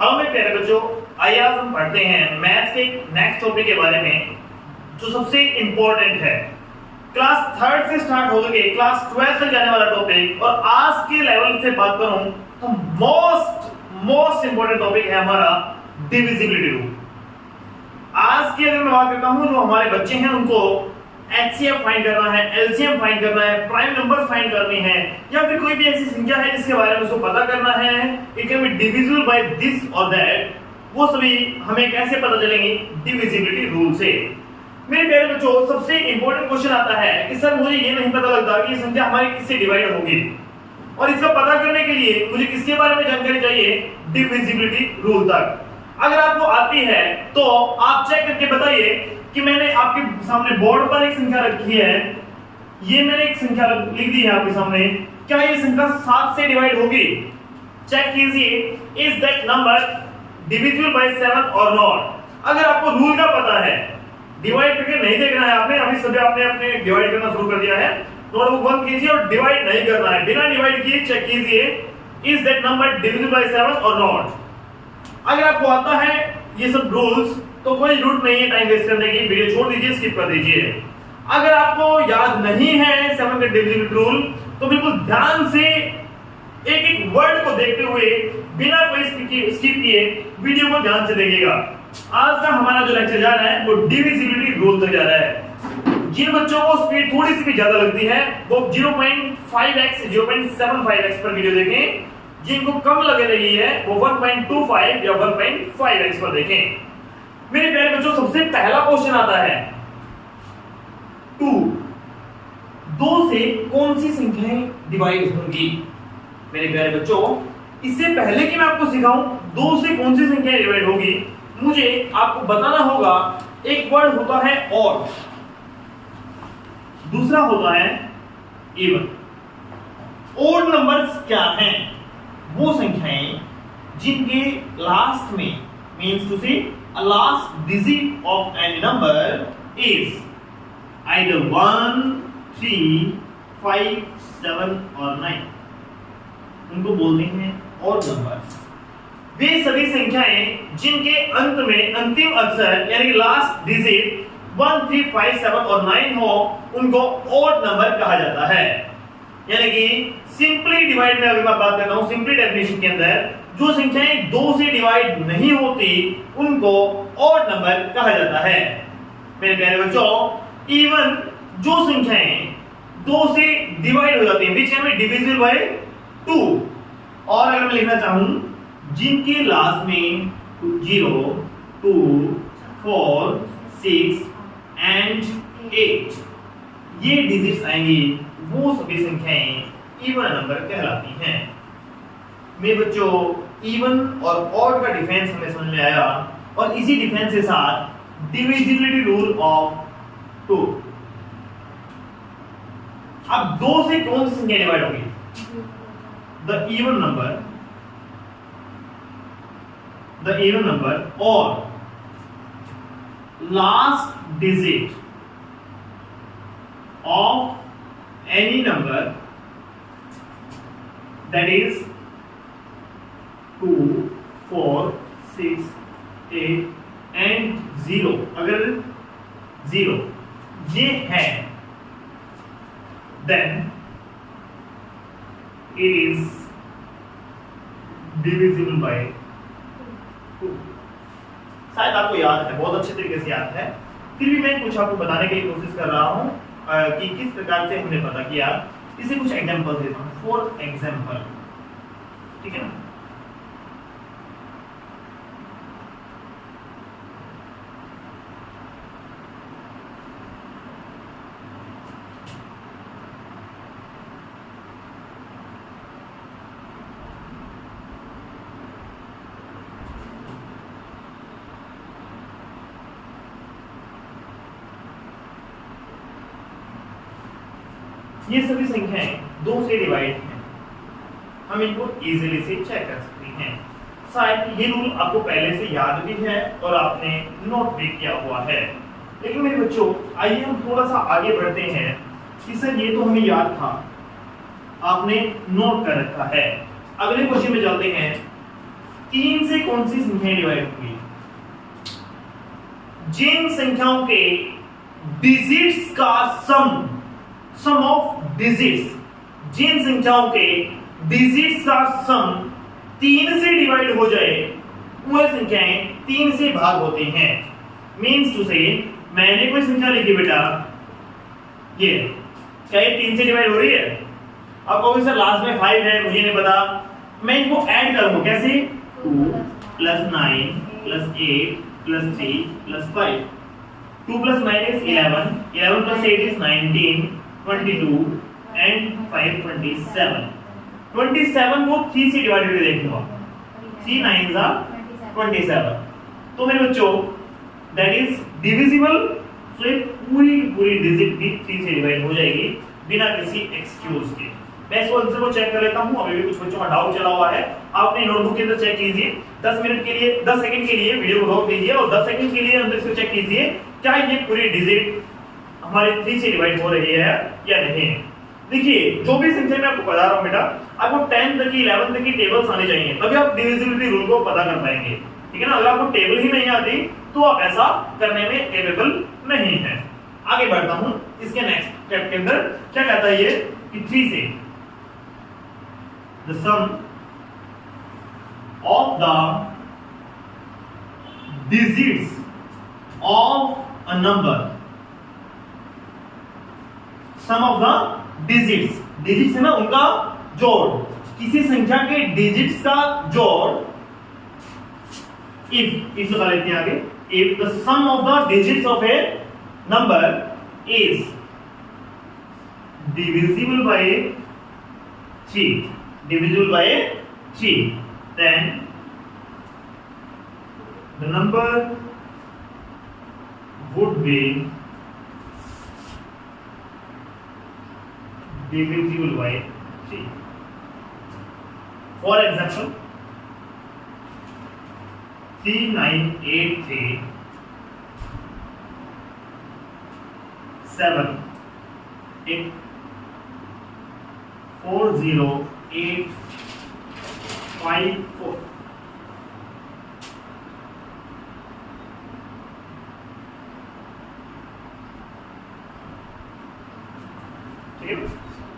Hello मेरे प्यारे बच्चों, आइए आज हम पढ़ते हैं मैथ्स के नेक्स्ट टॉपिक के बारे में जो सबसे इंपॉर्टेंट है। क्लास 3rd से स्टार्ट हो गए क्लास 12 तक जाने वाला टॉपिक, और आज के लेवल से बात करूं तो मोस्ट इंपॉर्टेंट टॉपिक है हमारा डिविजिबिलिटी रूल। आज की अगर मैं बात करता हूं, जो हमारे बच्चे हैं उनको एचसीएफ फाइंड करना है, एलसीएम फाइंड करना है, प्राइम नंबर फाइंड करनी है, या फिर कोई भी ऐसी संख्या है जिसके बारे में उसको पता करना है, it can be divisible by this और दैट, वो सभी हमें कैसे पता चलेंगे? डिविजिबिलिटी रूल से। मेरे प्यारे बच्चों, सबसे इंपॉर्टेंट क्वेश्चन आता है कि सर मुझे ये नहीं पता लगता कि ये संख्या हमारी किससे डिवाइड होगी, और इसका पता करने के लिए मुझे किसके बारे में जानकारी चाहिए? डिविजिबिलिटी रूल तक। अगर आपको आती है तो आप चेक करके बताइए कि मैंने आपके सामने बोर्ड पर एक संख्या रखी है, ये मैंने एक संख्या लिख दी है आपके सामने, क्या ये संख्या 7 से डिवाइड होगी? चेक कीजिए, is that number divisible by 7 और नॉट। अगर आपको रूल का पता है, डिवाइड करके नहीं देखना है आपने, अभी सभी आपने अपने डिवाइड करना शुरू कर दिया है, नोटबुक बंद कीजिए और डिवाइड नहीं करना है, बिना डिवाइड किए चेक कीजिए is that number divisible by 7 और नॉट। अगर आपको आता है ये सब रूल्स तो कोई जरूरत नहीं है टाइम वेस्ट करने की, वीडियो छोड़ दीजिए, स्किप कर दीजिए। अगर आपको याद नहीं है 7 का डिविजिबिलिटी रूल तो बिल्कुल ध्यान से एक एक वर्ड को देखते हुए बिना कोई स्किप किए वीडियो को ध्यान से देखिएगा। आज का हमारा जो लेक्चर जा रहा है वो डिविजिबिलिटी रूल तक जा रहा है। जिन बच्चों को स्पीड थोड़ी सी भी ज्यादा लगती है वो 0.5x 0.75x पर वीडियो देखें, जिनको कम लगे रही है वो 1.25 या 1.5x पर देखें। मेरे प्यारे बच्चों, सबसे पहला क्वेश्चन आता है 2 से कौन सी संख्याएं डिवाइड होंगी? मेरे प्यारे बच्चों, इससे पहले कि मैं आपको सिखाऊं 2 से कौन सी संख्याएं डिवाइड होगी, मुझे आपको बताना होगा एक वर्ड होता है और, दूसरा होता है इवन। ओड नंबर्स क्या हैं? वो संख्याएं जिनके लास्ट में मींस टू से a last digit of any number is either 1, 3, 5, 7 और 9, उनको बोलते हैं odd numbers। वे सभी संख्याएं जिनके अंत में अंतिम अक्षर यानी कि लास्ट डिजिट 1, 3, 5, 7 और 9 हो, उनको odd number कहा जाता है। यानी कि सिंपली डिवाइड में अगर मैं बात करता हूं, सिंपली डेफिनेशन के अंदर जो संख्याएं 2 से डिवाइड नहीं होती उनको ऑड नंबर कहा जाता है। मेरे प्यारे बच्चों, इवन जो संख्याएं 2 से डिवाइड हो जाती हैं which can be divisible by 2, और अगर मैं लिखना चाहूं जिनके लास्ट में 0, 2, 4, 6 एंड 8 ये डिजिट्स आएंगी, वो सभी संख्याएं इवन नंबर कहलाती हैं। मेरे बच्चों, इवन और ऑड का डिफरेंस हमें समझ में आया, और इसी डिफरेंस के साथ डिविजिबिलिटी रूल ऑफ 2। अब 2 से कौन सी संख्या डिवाइड होगी? द इवन नंबर और last digit of any number that is 2, 4, 6, 8 and 0। अगर 0 ये है then it is divisible by 2। शायद आपको याद है, बहुत अच्छे तरीके से याद है, फिर भी मैं कुछ आपको बताने की कोशिश कर रहा हूं कि किस प्रकार से हमने पता किया। इसे कुछ एग्जांपल देता हूं। फॉर एग्जांपल, ठीक है ना, ये सभी संख्याएं 2 से डिवाइड हैं, हम इनको इजीली से चेक कर सकते हैं। शायद ये रूल आपको पहले से याद भी है और आपने नोट भी किया हुआ है, लेकिन मेरे बच्चों आइए हम थोड़ा सा आगे बढ़ते हैं कि सर ये तो हमें याद था, आपने नोट कर रखा है। अगले क्वेश्चन में चलते हैं 3 से कौन सी संख्याएं डिवाइड होंगी? जिन संख्याओं के डिजिट्स का सम ऑफ डिजिट्स, जिन संख्याओं के डिजिट्स का सम 3 से डिवाइड हो जाए वह संख्याएं 3 से भाग होती हैं। मींस टू से, मैंने कोई संख्या लिखी बेटा, ये क्या ये 3 से डिवाइड हो रही है? अब कहोगे सर लास्ट में 5 है, मुझे नहीं पता, मैं इनको ऐड करूंगा कैसे? 2 + 9 + 8 + 3 + 5। 2 + 9 is 11, 11 + 8 is 19, 22 and 5 27। 27 को 3 से डिवाइड करके देख लो, 3 9s are 27। तो मेरे बच्चों दैट इज डिविजिबल, सो ये पूरी डिजिट भी 3 से डिवाइड हो जाएगी बिना किसी एक्सक्यूज के। मैं इसको आंसर को चेक कर लेता हूं, अभी भी कुछ बच्चों का डाउट चला हुआ है। आप अपनी नोटबुक के अंदर चेक कीजिए, 10 मिनट के लिए 10 सेकंड के लिए वीडियो को रोक दीजिए और 10 सेकंड के लिए अंदर से चेक कीजिए क्या ये पूरी डिजिट हमारे 3 से डिवाइड हो रही है या नहीं। देखिए जो भी संख्या मैं आपको बता रहा हूं बेटा, आपको 10 तक की 11 तक की टेबल्स आने चाहिए, तभी आप डिविजिबिलिटी रूल को पता कर पाएंगे, ठीक है ना। अगर आपको टेबल ही नहीं आती तो आप ऐसा करने में केपेबल नहीं है। आगे बढ़ता हूं, इसके नेक्स्ट स्टेप के अंदर क्या कहता है ये कि 3 से the sum of the digits of a number, sum of the digits है ना, उनका जोड़, किसी संख्या के डिजिट्स का जोड़, इफ लगा लेते हैं आगे, if the sum of the digits of a number is divisible by 3, then the number would be divisible by 3. For example, 3983 7 8 40854। ठीक है,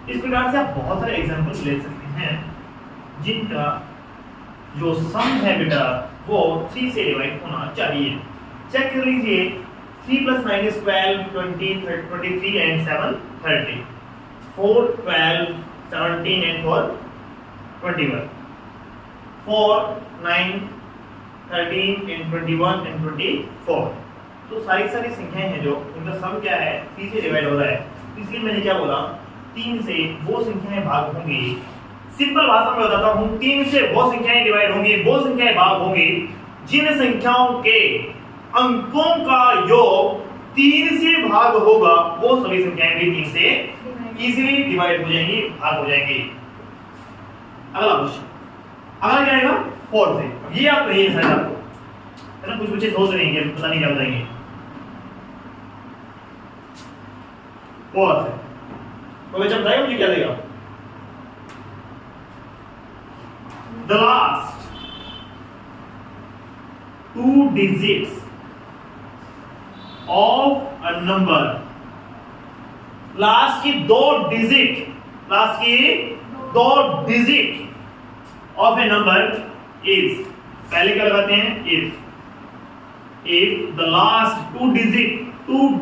इस प्रकार से आप बहुत सारे एग्जांपल ले सकते हैं जिनका जो सम है बेटा वो 3 से डिवाइड होना चाहिए। चेक कर लीजिए, 3 + 9 is 12, 20, 23 and 7 30, 4 12 17 and 4 21, 4 9 13 and 21 and 24। तो सारी संख्याएं हैं जो उनका सम क्या है 3 से डिवाइड हो रहा है, इसलिए मैंने क्या बोला 3 से वो संख्याएं भाग होंगी। सिंपल भाषा में बताता हूं, 3 से वो संख्याएं डिवाइड होंगी, वो संख्याएं भाग होंगी जिन संख्याओं के अंकों का योग 3 से भाग होगा, वो सभी संख्याएं भी 3 से इजीली डिवाइड हो जाएंगी, भाग हो जाएंगी। अगला क्वेश्चन, अगला क्या आएगा 4 से। ये आप नहीं है आपको, है ना, कुछ बच्चे सोच रहे हैं पता नहीं क्या बताएंगे। 4 से तो बच्चा बताएगा मुझे क्या देगा? The last 2 digits of a number, last की 2 digit of a number is, पहले क्या लगाते हैं if the last 2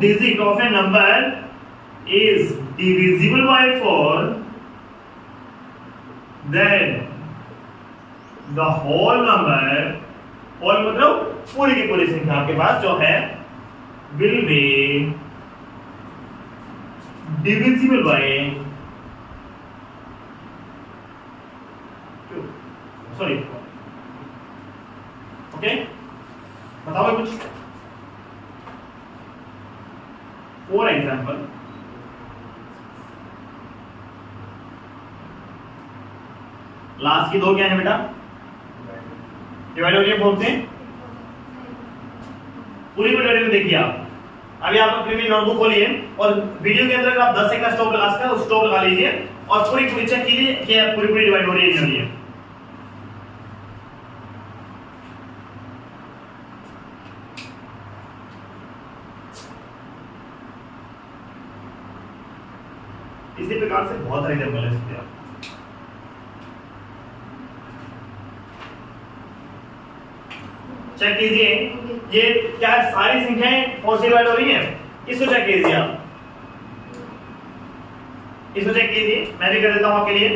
digit of a number is divisible by 4, then the whole number, whole मतलब पूरी की पूरी संख्या आपके पास जो है will be divisible by 2, sorry 4। Okay, बताओ कुछ। फॉर एग्जाम्पल, लास्ट की 2 क्या है बेटा? डिवाइड हो गया 4 से, पूरी डिवाइड में देखिए आप। अभी आप अपनी नोटबुक खोलिए और वीडियो के अंदर आप 10 सेकंड का स्टॉप लगा सकते हैं, स्टॉप लगा लीजिए और पूरी चेक कीजिए कि पूरी डिवाइड हो रही है नहीं हो रही है। इसी प्रकार से बहुत सारे एग्जाम्पल है इसके। चेक कीजिए, ये क्या सारी संख्याएं 4 से डिवाइड हो रही हैं? इसको चेक कीजिए आप, इसको चेक कीजिए, मैं भी कर देता हूं आपके लिए।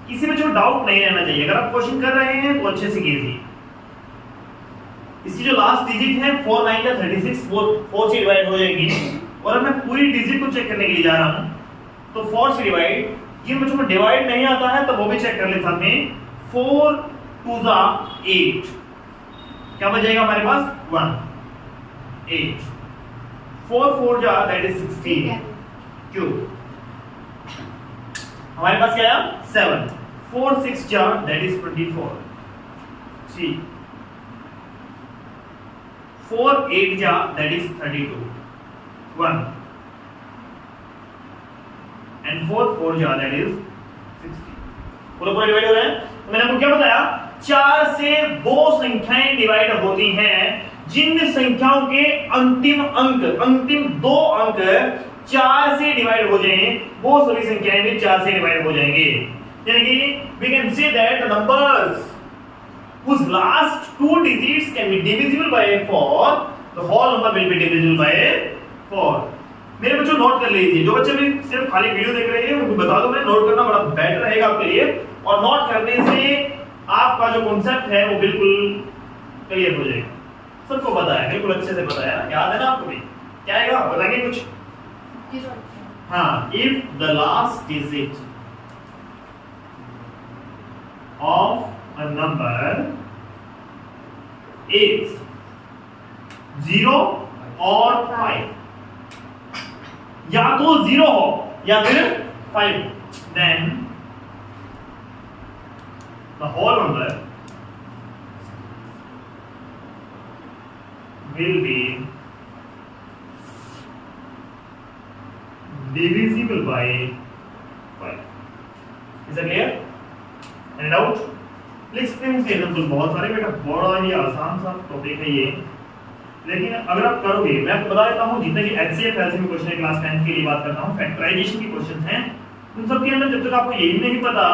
किसी में जो डाउट नहीं रहना चाहिए, अगर आप क्वेश्चन कर रहे हैं तो अच्छे से कीजिए। इसकी जो लास्ट डिजिट है 4 9 या 36 4 से डिवाइड हो जाएगी। और अब मैं पूरी डिजिट को चेक करने के लिए जा रहा हूं, तो 4 से डिवाइड, ये मुझे डिवाइड नहीं आता है तो वो भी चेक कर लेता हूं मैं। 4 2 जा 8, क्या बचेगा हमारे पास? 1 8। 4 4 जा दैट इज 16 क्यूब, हमारे पास क्या आया? 7। 4 6 जा दैट इज 24 3। 4 8 जा दैट इज 32 1 एंड 4 4 जा दैट इज 60। पूरा डिवाइड हो रहा है। तो मैंने आपको क्या बताया? 4 से वो संख्याएं डिवाइड होती हैं जिन संख्याओं के अंतिम दो अंक 4 से डिवाइड हो जाएं, वो सभी संख्याएं भी 4 से डिवाइड हो जाएंगे। यानी कि we can say that the numbers whose last 2 digits can be divisible by 4, the whole number will be divisible by 4। मेरे बच्चों नोट कर लीजिए, जो बच्चे भी सिर्फ खाली वीडियो देख रहे हैं उनको बता दो, मैं नोट करना बड़ा बेटर रहेगा आपके लिए, और नोट करने से आपका जो कॉन्सेप्ट है वो बिल्कुल क्लियर हो जाएगा। सबको पता है, बिल्कुल अच्छे से पता है, याद है ना आपको भी? क्या आएगा बताएंगे कुछ? हाँ, if the last digit of a number is 0 और 5, या तो 0 हो या फिर 5, then the whole number will be divisible by 5। Is that clear? Any doubt? लिख सकते हैं इसके एग्जाम्पल बहुत सारे, बेटा बड़ा ही आसान सा टॉपिक है ये, लेकिन अगर आप करोगे, मैं आपको बता देता हूँ जितने भी HCF LCM में क्वेश्चन है क्लास 10 के लिए बात करता हूँ, फैक्टराइजेशन के क्वेश्चन हैं, उन सब के अंदर जब तक आपको यही नहीं पता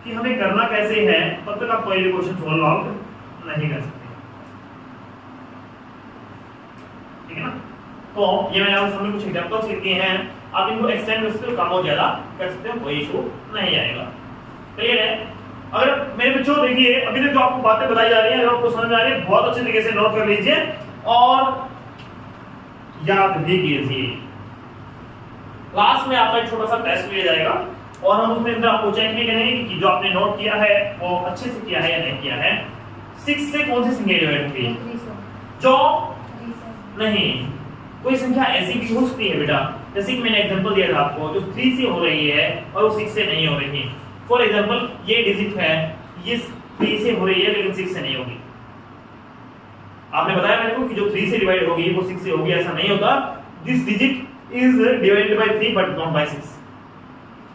कि हमें करना कैसे है, तब तक आप कोई भी क्वेश्चन सॉल्व आउट नहीं कर सकते। ठीक है ना? तो ये मैंने आपको सामने कुछ एग्जांपल्स लिख दिए हैं, आप इनको एक्सटेंड कर सकते हो, कम और ज्यादा कर सकते हो, कोई इशू नहीं आएगा। क्लियर है? अगर मेरे बच्चों देखिए, अभी तक जो आपको बातें बताई जा रही हैं, अगर आपको समझ में आ रही है, बहुत अच्छे तरीके से नोट कर लीजिए और याद भी कीजिए। क्लास में आपका एक छोटा सा टेस्ट लिया जाएगा और हम उसमें अंदर आपको चेक भी करेंगे कि जो आपने नोट किया है वो अच्छे से किया है या नहीं किया है। 6 से कौन सी संख्या डिवाइड होती है? जो नहीं, कोई संख्या ऐसी भी हो सकती है बेटा, जैसे कि मैंने एग्जांपल दिया था आपको, जो 3 से हो रही है और वो 6 से नहीं हो रही है। फॉर एग्जांपल ये डिजिट है, ये 3 से हो रही है लेकिन 6 से नहीं होगी। आपने बताया मेरे को कि जो 3 से डिवाइड होगी वो 6 से होगी, ऐसा नहीं होता। This digit is divided by 3 but not by 6।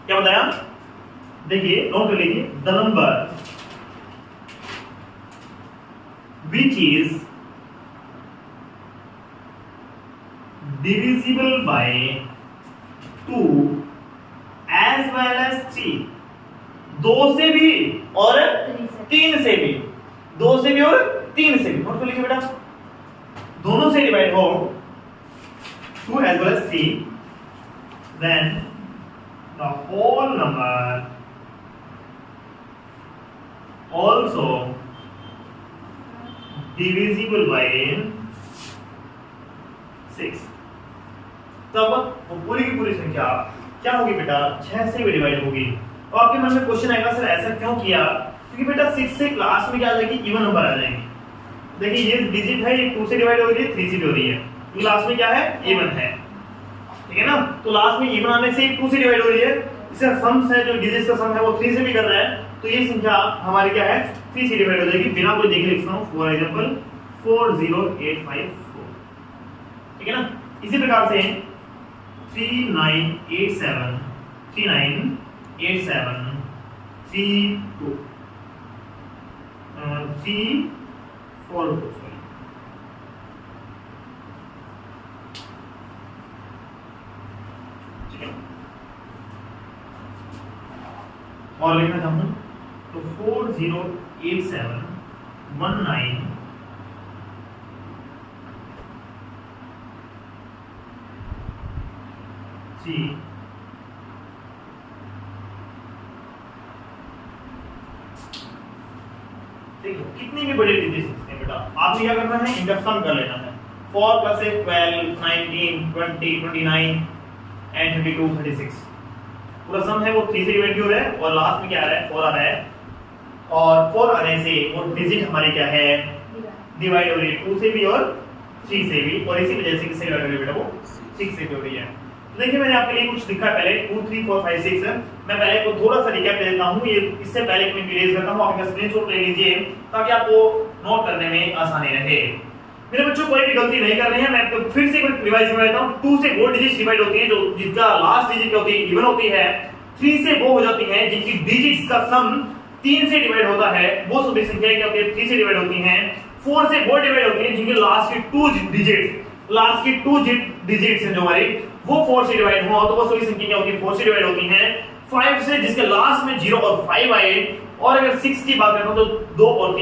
क्या बताया? देखिए नोट कर लीजिए, the number which is divisible by 2 as well as 3, 2 से भी और 3 से भी, 2 से भी और 3 से भी, नोट कर लीजिए बेटा, दोनों से डिवाइड हो 2 as well as 3, then the whole number also divisible by 6। तब वो पूरी की पूरी संख्या क्या होगी बेटा? 6 से भी डिवाइड होगी। और आपके मन में क्वेश्चन आएगा सर ऐसा क्यों किया? क्योंकि बेटा 6 से क्लास में क्या आ जाएगी? इवन नंबर आ जाएंगे। देखिए ये डिजिट है, ये 2 से डिवाइड हो रही है, 3 से भी हो रही है, तो क्लास में क्या है? इवन है। ठीक है ना? तो लास्ट में इवन आने से 2 से डिवाइड हो रही है, इसका सम्स है, जो डिजिट्स का सम है वो 3 से भी कर रहा है, तो ये संख्या हमारी क्या है? 3 से डिवाइड हो जाएगी। बिना कोई देखे लिखता हूं, फॉर एग्जांपल 40854। ठीक है ना? इसी प्रकार से 3987 3987 32 344 ठीक है। और लिखना चाहूँ तो 408719 जी देखो कितनी भी बड़ी डिजिट सकते हैं बेटा, आपने क्या करना है, इनका सम कर लेना है। 4 + 8 12 19 20 29 and 32 36 पूरा सम है वो 3 से डिवाइड हो रहा है और लास्ट में क्या आ रहा है 4 आ रहा है और 4 आने से वो डिजिट हमारी क्या है डिवाइड हो रही है 2 से भी और 3 से भी, और इसी वजह से किससे डिवाइड हो रही है बेटा वो 6 से भी हो रही है। देखिए मैंने आपके लिए कुछ लिखा पहले 2 3 4 5 6 मैं पहले को थोड़ा सा रिकैप दे देता हूं, ये इससे पहले कि मैं इरेज करता हूं आप इसका स्क्रीनशॉट ले लीजिए ताकि आपको नोट करने में आसानी रहे। मेरे बच्चों कोई भी गलती नहीं कर रहे हैं, मैं आपको फिर से एक बार रिवाइज कर देता हूं। 2 से वो डिजिट डिवाइड होती है जो जिसका लास्ट डिजिट क्या होती है इवन होती है, 3 से वो हो जाती है जिनकी डिजिट्स का सम 3 से डिवाइड होता है, वो सभी संख्याएं क्या होती है 3 से डिवाइड होती हैं। 4 से वो डिवाइड होती है जिनके लास्ट की 2 डिजिट्स हैं जो हमारी वो 4 से डिवाइड हो, तो वो सभी संख्या क्या होती है 4 से डिवाइड होती हैं। 5 से जिसके लास्ट में 0 और 5 आए, और अगर 6 की बात करें तो 2 और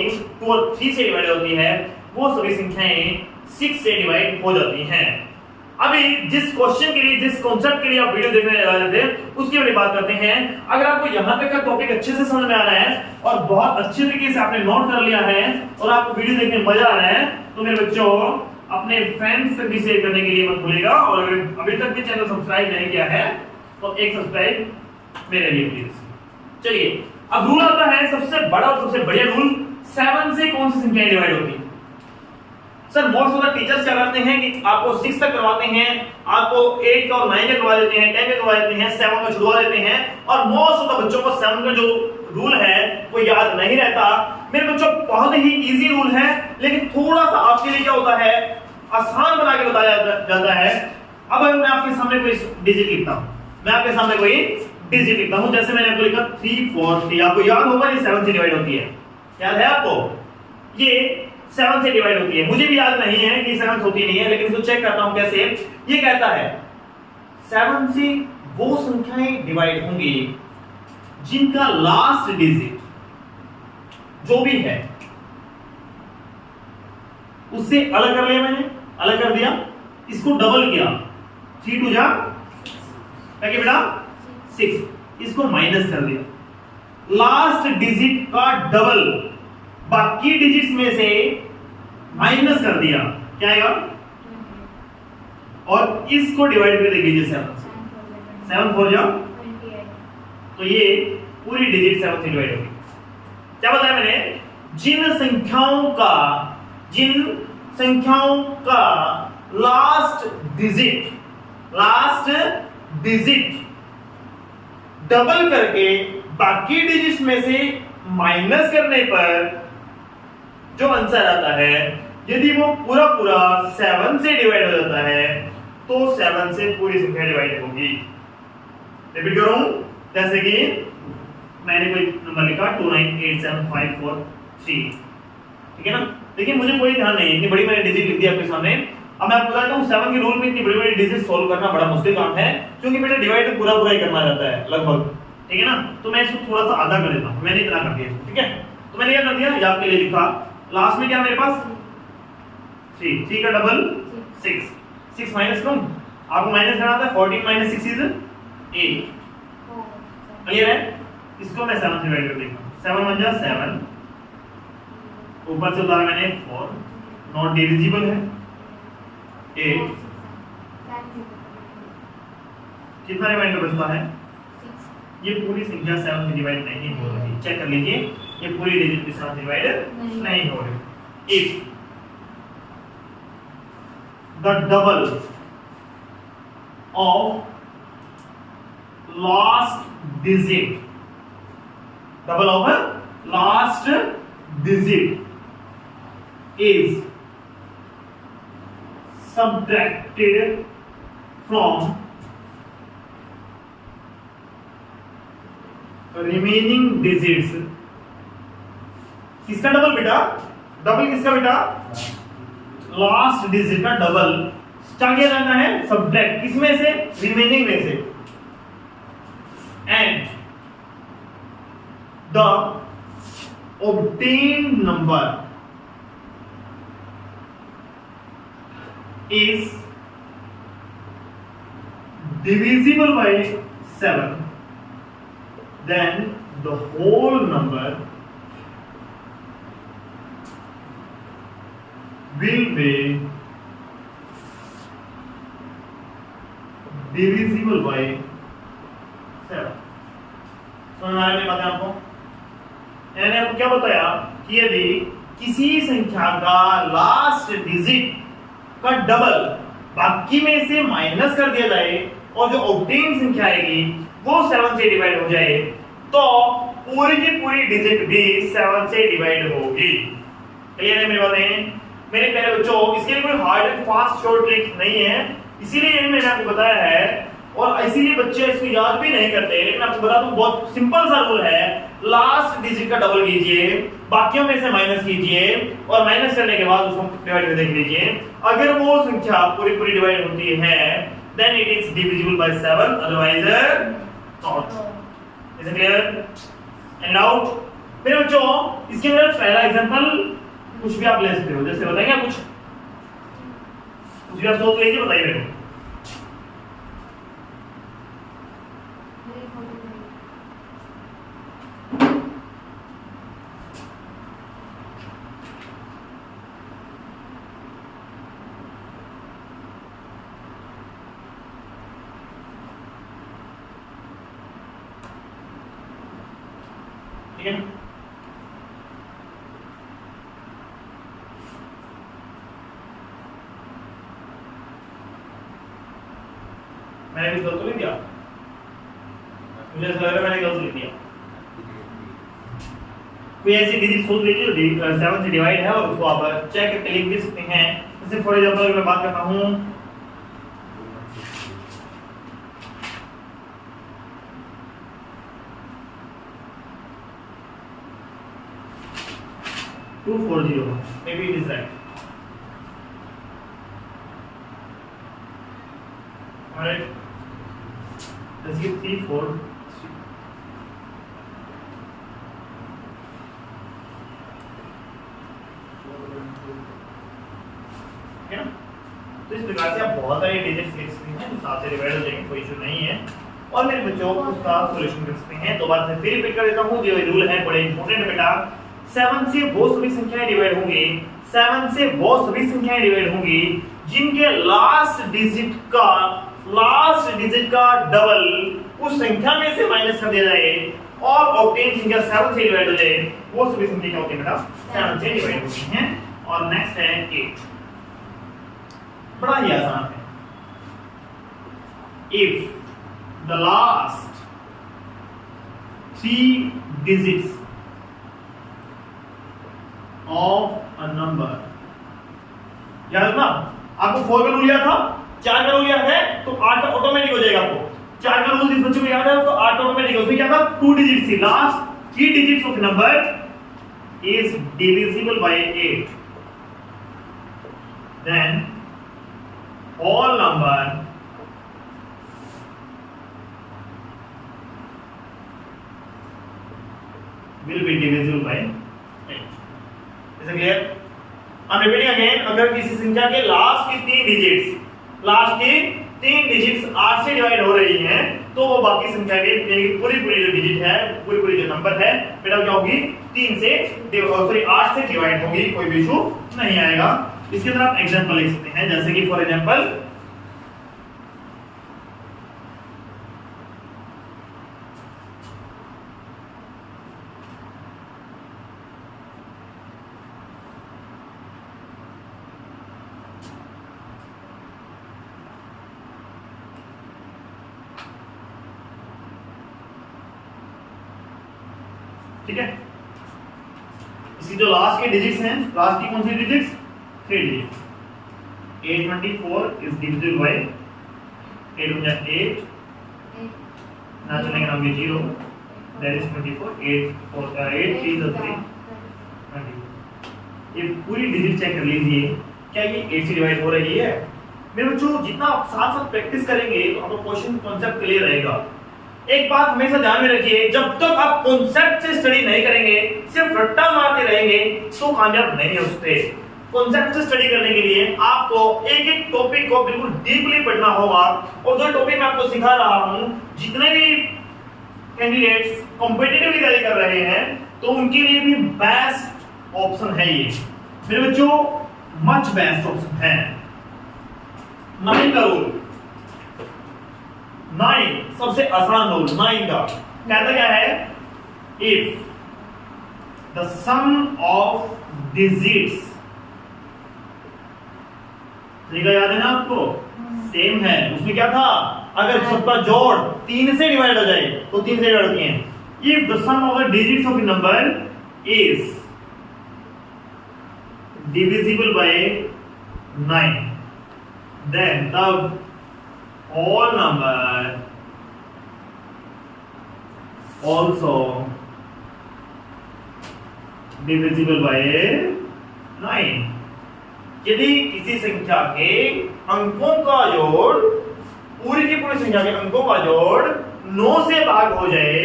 3 से डिवाइड होती है, वो सभी संख्याएं 6 से डिवाइड हो जाती हैं। अभी जिस क्वेश्चन के लिए जिस कॉन्सेप्ट के लिए आप वीडियो देखने जा रहे थे उसकी वाली बात करते हैं। अगर आपको यहाँ तक का टॉपिक अच्छे से समझ में आ रहा है और बहुत अच्छे तरीके से आपने नोट कर लिया है और आपको वीडियो देखने में मजा आ रहा है, तो मेरे बच्चों अपने फ्रेंड्स से भी शेयर करने के लिए मत भूलिएगा, और अगर अभी तक भी चैनल सब्सक्राइब नहीं किया है तो एक सब्सक्राइब मेरे लिए प्लीज। चलिए अब रूल आता है सबसे बड़ा और सबसे बढ़िया रूल, 7 से कौन सी संख्याएं डिवाइड होती है। Sir most of the teachers क्या करते हैं कि आपको 6 तक करवाते हैं, आपको 8 और 9 करवा देते हैं, 10 करवा देते हैं, 7 में छुड़वा देते हैं, और मोस्ट ऑफ द बच्चों को 7 का जो रूल है वो याद नहीं रहता। मेरे बच्चों बहुत ही इजी रूल है, लेकिन थोड़ा सा आपके लिए क्या होता है आसान बना के बताया जाता है। अब मैं आपके सामने कोई डिजिट लिखता हूं, जैसे मैंने आपको लिखा 3 4 3, आपको याद होगा ये 7 से डिवाइड होती है, याद है आपको ये 7 से डिवाइड होती है। मुझे भी याद नहीं है कि 7 होती नहीं है, लेकिन इसको चेक करता हूं कैसे। ये कहता है 7 से वो संख्याएं डिवाइड होंगी जिनका लास्ट डिजिट जो भी है उससे अलग कर लिया, मैंने अलग कर दिया, इसको डबल किया, 3 2 जा क्या बेटा 6, इसको माइनस कर दिया, लास्ट डिजिट का डबल बाकी डिजिट्स में से माइनस कर दिया, क्या आएगा, और इसको डिवाइड कर दीजिए 7 4 जा, तो ये पूरी डिजिट 7 से डिवाइड होगी। क्या बताया मैंने, जिन संख्याओं का लास्ट डिजिट डबल करके बाकी डिजिट्स में से माइनस करने पर जो आंसर आता है, यदि वो पूरा 7 से डिवाइड हो जाता है तो 7 से पूरी संख्या डिवाइड होगी। रिपीट करूं, जैसे कि मैंने कोई नंबर लिखा 2987543, ठीक है ना। लेकिन मुझे कोई ध्यान नहीं, इतनी बड़ी मैंने डिजिट लिख दी आपके सामने। अब मैं आपको बताता हूं 7 के रूल में इतनी बड़ी डिजिट सॉल्व करना बड़ा मुश्किल काम है, क्योंकि बेटा डिवाइड पूरा ही करना रहता है लगभग, ठीक है ना। तो मैं इसको थोड़ा सा आधा कर देता हूं, मैंने इतना कर दिया, ठीक है। तो मैंने क्या कर दिया, ये आपके लिए लिखा, लास्ट में क्या मेरे पास 3 का डबल 6 माइनस करूं, आपको माइनस करना था, 14 - 6 इज 8, क्लियर है। इसको मैं 7 से डिवाइड कर देता हूं, 7 1 जा 7, ऊपर से उतारा मैंने 4, नॉट डिविजिबल है 8, कितना रिमाइंडर बचता है, ये पूरी संख्या 7 से डिवाइड नहीं हो रही, चेक कर लीजिए, ये पूरी डिजिट के साथ डिवाइड नहीं हो रही। If the double of last digit is subtracted from remaining digits, किसका डबल बेटा, डबल किसका बेटा, लास्ट डिजिट का डबल, क्या किया जाना है, सब्ट्रैक्ट, किसमें से, रिमेनिंग में से, and the obtained number is divisible by 7, then the whole number will be divisible by 7। समझ में आ रही बात है आपको? मैंने आपको क्या बताया कि यदि किसी संख्या का लास्ट डिजिट का डबल बाकी में से माइनस कर दिया जाए और जो ऑब्टेन संख्या आएगी वो 7 से डिवाइड हो जाए तो पूरी की पूरी डिजिट भी 7 से डिवाइड होगी। क्लियर है मेरी बातें? मेरे प्यारे बच्चों, इसके लिए कोई hard and fast short trick नहीं है, इसीलिए मैंने आपको बताया है और इसीलिए बच्चे इसको याद भी नहीं करते। लेकिन आपको बता दूं बहुत सिंपल सा रूल है, लास्ट डिजिट का डबल कीजिए, बाकियों में से माइनस कीजिए और माइनस करने के बाद उसको डिवाइड करके देख लीजिए। अगर वो संख्या पूरी पूरी डिवाइड होती है then it is divisible by 7, otherwise not. Is it clear? And now मेरे बच्चों, इसके अंदर पहला एग्जांपल कुछ भी आप ले सकते हो, जैसे बताएंगे कुछ भी आप सोच लीजिए, बताइए मेरे को। ठीक है, मैंने भी गलत लिख दिया, मुझे ऐसा लग रहा है मैंने गलत लिख दिया। कोई ऐसी डिजिट सोच लीजिए जो 7 से डिवाइड है और उसको आप चेक करके लिख भी सकते हैं। जैसे फॉर एग्जांपल मैं बात करता हूं 240, maybe it is right. Alright, let's give 3 4 क्या? तो इस प्रकार से आप बहुत सारे डिजिट्स लिख सकते हैं जो 7 से डिवाइड हो जाएंगे, कोई इशू नहीं है। और मेरे बच्चों उसका सॉल्यूशन कर सकते हैं। दोबारा से फिर रिपीट कर देता हूं, जो रूल है बड़े इंपॉर्टेंट है बेटा। 7 से वो सभी संख्याएं डिवाइड होंगी, 7 से वो सभी संख्याएं डिवाइड होंगी जिनके लास्ट डिजिट का डबल उस संख्या में से माइनस कर दिया जाए और ऑब्टेन संख्या 7 से डिवाइड हो जाए, वो सभी संख्या क्या होती है बेटा? 7 से डिवाइड होती हैं। और नेक्स्ट है 8, बड़ा ही आसान है। If the last 3 digits of a number, याद ना आपको 4 का रूल याद था, 4 का रूल याद है तो 8 का ऑटोमेटिक हो जाएगा। आपको 4 का रूल जिस बच्चे को याद है उसको 8 ऑटोमेटिक है। उसमें क्या था? 2 डिजिट्स थी, last 3 digits of number is divisible by 8, then all number will be divisible by 8। Is it clear? I'm repeating again, अगर किसी संख्या के लास्ट की 3 डिजिट्स 8 से डिवाइड हो रही हैं तो वो बाकी संख्या के यानी कि पूरी जो डिजिट है, पूरी जो नंबर है बेटा क्या होगी? 8 से डिवाइड होगी, कोई भी इशू नहीं आएगा। इसके अंदर आप एग्जांपल लिख सकते हैं, जैसे कि फॉर एग्जांपल ठीक है, इसकी जो लास्ट के डिजिट्स हैं, लास्ट की कौन सी digits? 3 digits. 824 is divisible by 8 1 8 ना चलेंगे नाम के 0 दैट इज 24 8 4 8 3 3 20। ये पूरी डिजिट चेक कर लीजिए, क्या ये 8 से डिवाइड हो रही है? मेरे बच्चों जितना आप साथ साथ प्रैक्टिस करेंगे तो आपको क्वेश्चन कांसेप्ट क्लियर रहेगा। एक बात हमेशा ध्यान में रखिए, जब तक आप कॉन्सेप्ट से स्टडी नहीं करेंगे, सिर्फ रट्टा मारते रहेंगे तो कामयाब नहीं हो सकते। कॉन्सेप्ट से स्टडी करने के लिए आपको एक एक टॉपिक को बिल्कुल डीपली पढ़ना होगा। और जो टॉपिक मैं आपको सिखा रहा हूं, जितने भी कैंडिडेट्स कॉम्पिटिटिव की तैयारी कर रहे हैं तो उनके लिए भी बेस्ट ऑप्शन है ये मेरे बच्चों, मच बेस्ट ऑप्शन है। 9 का रूल, 9 सबसे आसान रूल 9 का कहता क्या है, if the sum of digits, तरीका याद है ना आपको, सेम है। उसमें क्या था, अगर सबका जोड़ 3 से डिवाइड हो जाए तो 3 से डिवाइड होती है। If the sum of the digits of a number is divisible by 9, then the whole number also divisible by 9। यदि किसी संख्या के अंकों का जोड़ पूरी की पूरी संख्या के अंकों का जोड़ 9 से भाग हो जाए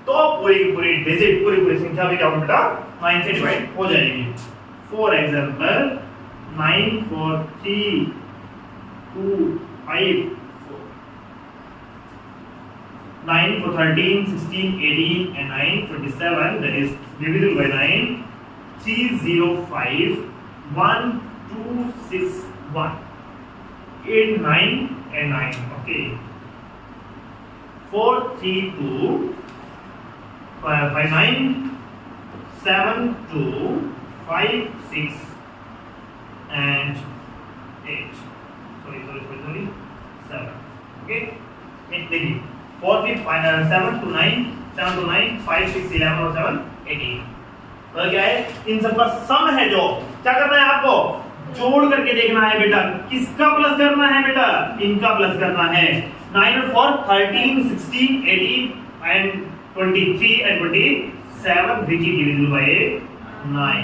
तो पूरी की पूरी डिजिट, पूरी संख्या भी क्या होगा बेटा, 9 से डिवाइड हो जाएगी। For example 9 4 3 2 5 4, 9 for 13 16 18 and 9 27, that is divisible by 9। 3 0 5 1 2 6 1 8 9 and 9, okay। 4 3 2 5 9 7 2 5 6 and 8, sorry 7, okay। देखिए 4 3 7 to 9 5 6 11 और 7 18, तो क्या है, इन सबका सम है। जो क्या करना है आपको, जोड़ करके देखना है बेटा, किसका प्लस करना है बेटा, इनका प्लस करना है। 9 और 4 13 16 18 and 23 and 27 which is divisible by 9।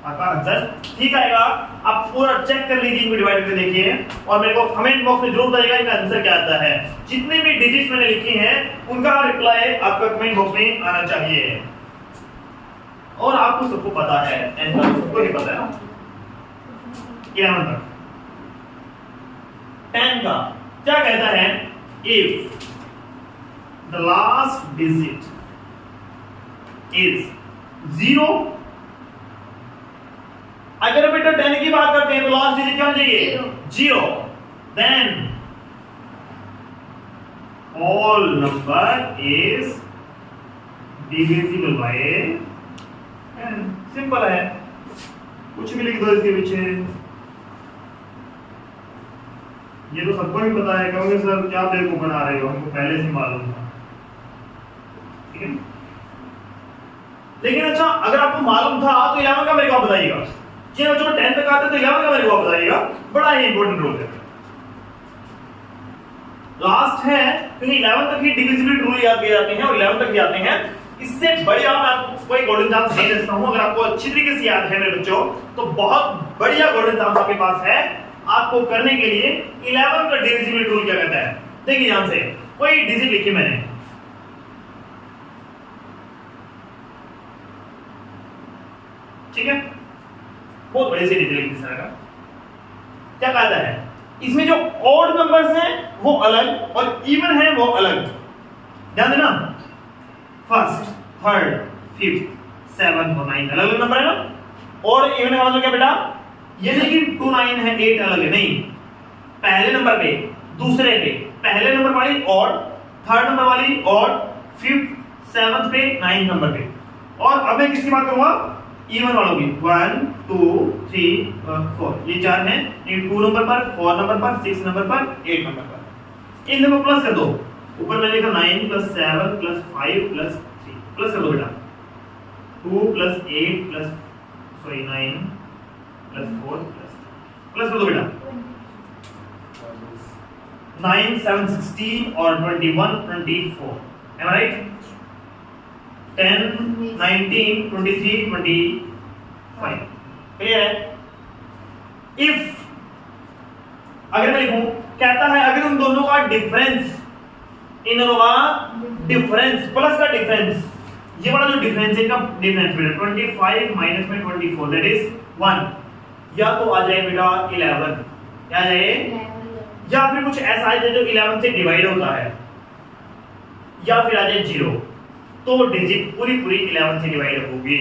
आपका आंसर ठीक आएगा। आप पूरा चेक कर लीजिए, इनको डिवाइड करके देखिए और मेरे को कमेंट बॉक्स में जरूर बताइएगा इनका आंसर क्या आता है। जितने भी डिजिट्स मैंने लिखी हैं उनका रिप्लाई आपका कमेंट बॉक्स में आना चाहिए। और आपको सबको पता है, आंसर सबको ही पता है ना। 11 तक 10 का क्या कहता है, if the last digit is 0, अगर बेटा 10 की बात करते हैं तो लास्ट डिजिट क्या हो जाएगी, 0, then all number is divisible by 10। Simple है, कुछ भी लिख दो इसके पीछे। ये तो सबको ही पता है, कहोगे सर क्या बेवकूफ बना रहे हो, हमको पहले से मालूम था, ठीक है। लेकिन अच्छा, अगर आपको मालूम था तो 11 का मेरे को बताइएगा। जिन बच्चों को 10 तक आते तो 11 का मेरे को बताइएगा, बड़ा ही इंपॉर्टेंट रोल है। लास्ट है क्योंकि 11 तक ही डिविजिबिलिटी रूल याद किए जाते हैं और 11 तक ही आते हैं। इससे बढ़िया मैं आपको कोई गोल्डन चांस नहीं देता हूं। अगर आपको अच्छी तरीके से याद है मेरे बच्चों तो बहुत बढ़िया गोल्डन चांस आपके पास है आपको करने के लिए। 11 का डिविजिबिलिटी रूल क्या कहता है, देखिए ध्यान से, कोई डिजिट लिखी मैंने, ठीक है, बहुत बड़ी सी डिजिट लिखी इस तरह का। क्या कहता है, इसमें जो ऑड नंबर्स हैं वो अलग और इवन है वो अलग। ध्यान देना, फर्स्ट, थर्ड, फिफ्थ, 7 और 9 अलग अलग नंबर है ना। और इवन का मतलब क्या बेटा, ये नहीं कि 2 9 है 8 अलग है, नहीं। पहले नंबर पे, दूसरे पे, पहले नंबर वाली ऑड, थर्ड नंबर वाली ऑड, फिफ्थ, सेवंथ पे, 9 नंबर पे। और अब मैं किसकी बात करूंगा, इवन वालों की। 1 2 3 4, ये 4 हैं। ये 2 नंबर पर, 4 नंबर पर, 6 नंबर पर, 8 नंबर पर। इन दोनों प्लस कर दो। ऊपर मैंने लिखा 9 + 7 + 5 + 3, प्लस कर दो बेटा। 2 + 8 + 9 + 4 प्लस कर दो बेटा। 9 7 16 और 21 24, am I right? 10 19 23 25, क्लियर है। इफ अगर मैं लिखूं, कहता है अगर उन दोनों का डिफरेंस, इन दोनों का डिफरेंस, प्लस का डिफरेंस, ये वाला जो डिफरेंस है का डिफरेंस बेटा 25 माइनस में 24 दैट इज 1, या तो आ जाए बेटा 11, क्या आ जाए, या फिर कुछ ऐसा है जो 11 से डिवाइड होता है, या फिर आ जाए 0, तो डिजिट पूरी 11 से डिवाइड होगी,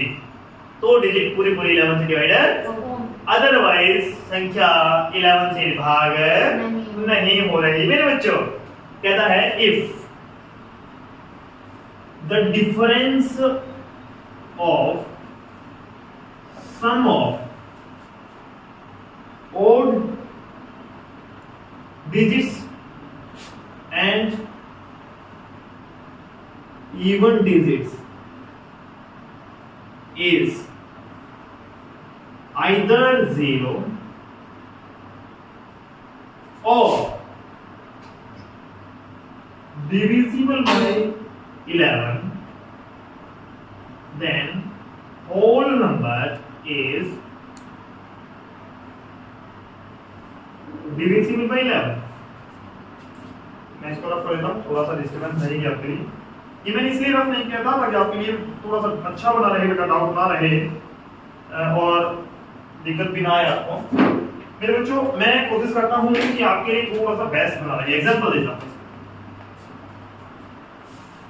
तो डिजिट पूरी 11 से डिवाइड, अदरवाइज संख्या 11 से भाग नहीं हो रही। मेरे बच्चों कहता है if the difference of sum of odd digits and even digits is either 0 or divisible by 11, then whole number is divisible by 11। मैं इसको रफ कर देता हूँ, थोड़ा सा डिस्टर्बेंस नहीं किया आपके लिए, ये मैंने इसलिए रफ नहीं किया था ताकि आपके लिए थोड़ा सा अच्छा बना रहे, बेटा डाउट ना रहे और दिक्कत भी ना आए आपको। मेरे बच्चों मैं कोशिश करता हूँ कि आपके लिए थोड़ा सा बेस्ट बना रहे, एग्जांपल देता हूँ,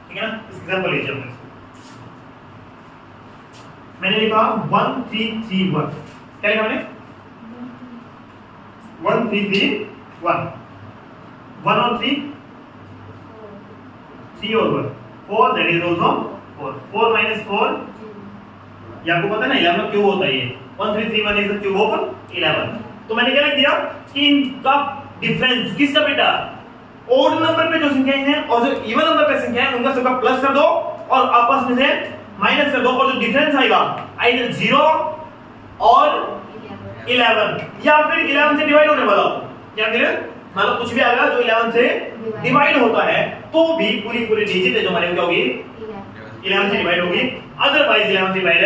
ठीक है ना, एग्जांपल लीजिए अपने, मैंने लिखा 1 3 3 1, क्या लिखा मैंने 1 3 3 1, 1 और 3 3 और 1 4, दैट इज आल्सो 4, 4 माइनस 4, ये आपको पता है ना 11 क्यूब होता है, ये 1 3 3 1 इज द क्यूब ऑफ 11। तो मैंने क्या लिख दिया कि इनका डिफरेंस किसका बेटा, ओड नंबर पे जो संख्याएं हैं और जो इवन नंबर पे संख्याएं हैं उनका सबका प्लस कर दो और आपस में से माइनस कर दो, और जो डिफरेंस आएगा आइदर 0 और 11 या फिर 11 से डिवाइड होने वाला हो, या फिर मतलब कुछ भी आएगा जो 11 से डिवाइड होता है, तो भी पूरी डिजिट है जो हमारे क्या होगी 11 से डिवाइड होगी, अदरवाइज 11 से डिवाइड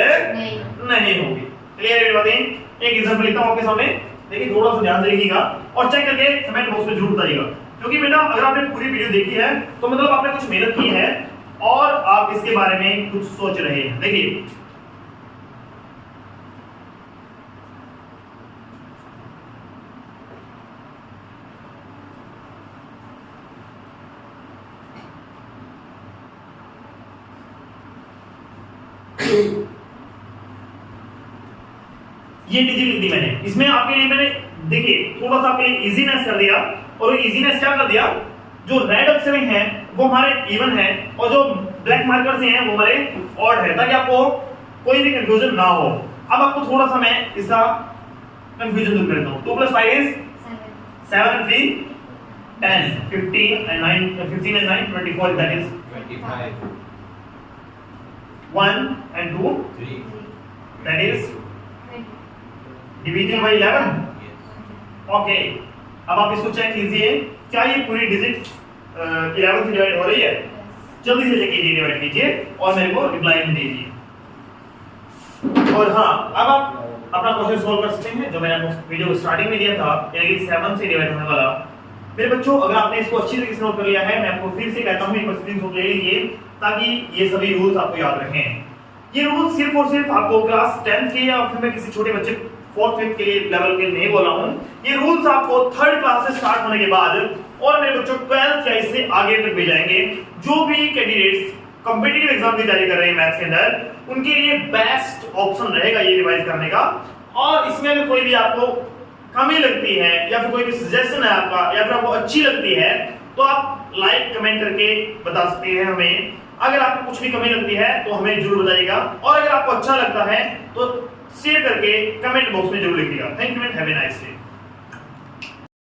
नहीं होगी। क्लियर है बातें? एक एग्जांपल लिखता हूं आपके सामने, देखिए थोड़ा सा ध्यान से लिखिएगा और चेक करके कमेंट बॉक्स में जरूर बताइएगा, क्योंकि बेटा अगर आपने पूरी वीडियो देखी है तो मतलब आपने कुछ मेहनत की है और आप इसके बारे में कुछ सोच रहे हैं। देखिए ये डिजिट लिख दी मैंने, इसमें आपके लिए मैंने देखिए थोड़ा सा आपके लिए इजीनेस कर दिया, और इजीनेस क्या कर दिया, जो रेड अक्षर हैं वो हमारे इवन है और जो ब्लैक मार्कर से हैं वो हमारे ऑड है, ताकि आपको कोई भी कंफ्यूजन ना हो। अब आपको थोड़ा सा मैं इसका कंफ्यूजन दूर करता हूं। 2 + 5 is 7 and 3 10, 15 and 9 24, that is 25, 1 and 2 3, that is division bye 11। Okay, अब आप इसको चेक कीजिए, क्या ये पूरी डिजिट 11 से डिवाइड हो रही है? जल्दी से चेक कीजिए, डिवाइड कीजिए और मेरे को रिप्लाई में दीजिए। और हाँ, अब आप अपना क्वेश्चन सॉल्व कर सकते हैं जो मैंने आपको वीडियो स्टार्टिंग में दिया था, यानी कि 7 से डिवाइड होने वाला। मेरे बच्चों अगर आपने इसको अच्छी तरीके से नोट कर लिया है, मैं आपको फिर से कहता हूं एक बार स्क्रीनशॉट ले लीजिए ताकि ये सभी रूल्स आपको याद रहें। ये रूल्स सिर्फ और सिर्फ आपको क्लास 10 के या फिर मैं किसी छोटे बच्चे 4th 5th के लिए लेवल के नहीं बोला हूं, ये रूल्स आपको 3rd क्लास से स्टार्ट होने के बाद और मेरे बच्चों 12th या इससे आगे तक भी जाएंगे। जो भी कैंडिडेट्स कॉम्पिटिटिव एग्जाम की तैयारी कर रहे हैं मैथ्स के अंदर, उनके लिए बेस्ट ऑप्शन रहेगा ये रिवाइज करने का। और इसमें अगर कोई भी आपको कमी लगती है या फिर कोई भी सजेशन है आपका या फिर आपको अच्छी लगती है तो आप लाइक कमेंट करके बता सकते हैं हमें। अगर आपको कुछ भी कमी लगती है तो हमें जरूर बताइएगा, और अगर आपको अच्छा लगता है तो शेयर करके कमेंट बॉक्स में जरूर लिखिएगा। Thank you and have a nice day.